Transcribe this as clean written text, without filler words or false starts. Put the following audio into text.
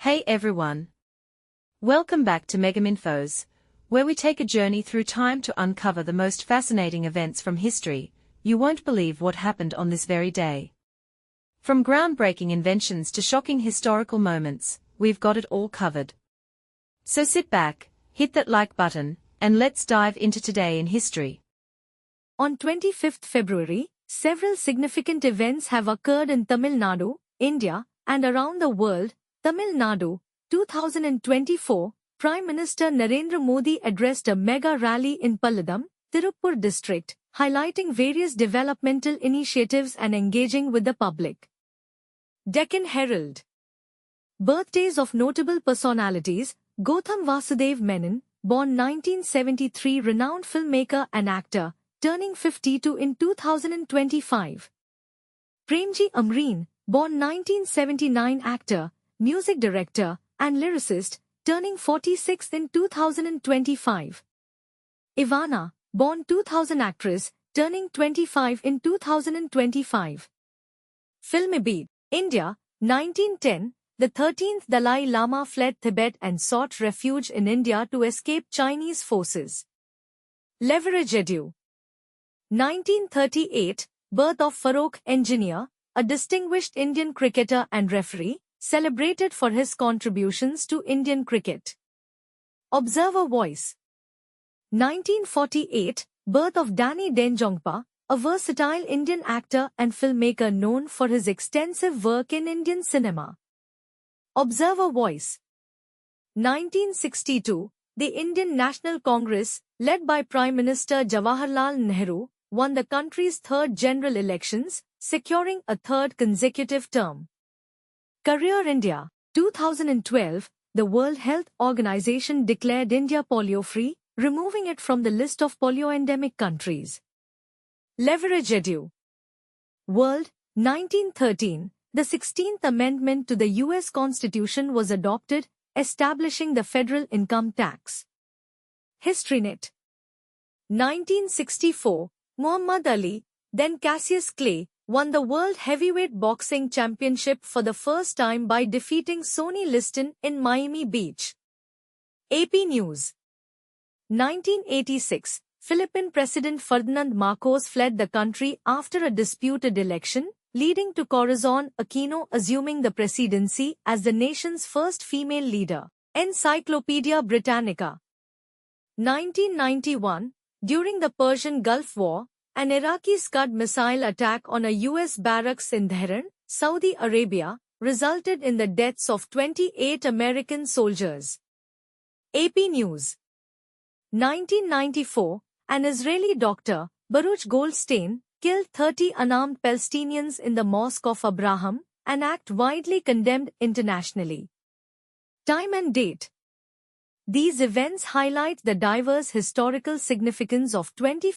Hey everyone! Welcome back to Megaminfos, where we take a journey through time to uncover the most fascinating events from history. You won't believe what happened on this very day. From groundbreaking inventions to shocking historical moments, we've got it all covered. So sit back, hit that like button, and let's dive into today in history. On 25th February, several significant events have occurred in Tamil Nadu, India, and around the world. Tamil Nadu, 2024, Prime Minister Narendra Modi addressed a mega rally in Palladam, Tirupur district, highlighting various developmental initiatives and engaging with the public. Deccan Herald. Birthdays of notable personalities: Gautam Vasudev Menon, born 1973, renowned filmmaker and actor, turning 52 in 2025. Premji Amreen, born 1979, actor, music director, and lyricist, turning 46 in 2025. Ivana, born 2000, actress, turning 25 in 2025. Filmabid, India, 1910, the 13th Dalai Lama fled Tibet and sought refuge in India to escape Chinese forces. Leverage Edu. 1938, birth of Farokh Engineer, a distinguished Indian cricketer and referee, celebrated for his contributions to Indian cricket. Observer Voice. 1948, birth of Danny Denjongpa, a versatile Indian actor and filmmaker known for his extensive work in Indian cinema. Observer Voice. 1962, the Indian National Congress, led by Prime Minister Jawaharlal Nehru, won the country's third general elections, securing a third consecutive term. Career India. 2012, the World Health Organization declared India polio-free, removing it from the list of polio-endemic countries. Leverage Edu. World. 1913, the 16th Amendment to the U.S. Constitution was adopted, establishing the federal income tax. HistoryNet. 1964, Muhammad Ali, then Cassius Clay, won the World Heavyweight Boxing Championship for the first time by defeating Sonny Liston in Miami Beach. AP News. 1986, Philippine President Ferdinand Marcos fled the country after a disputed election, leading to Corazon Aquino assuming the presidency as the nation's first female leader. Encyclopedia Britannica. 1991, during the Persian Gulf War, an Iraqi Scud missile attack on a U.S. barracks in Tehran, Saudi Arabia, resulted in the deaths of 28 American soldiers. AP News. 1994, an Israeli doctor, Baruch Goldstein, killed 30 unarmed Palestinians in the Mosque of Abraham, an act widely condemned internationally. Time and date. These events highlight the diverse historical significance of 25th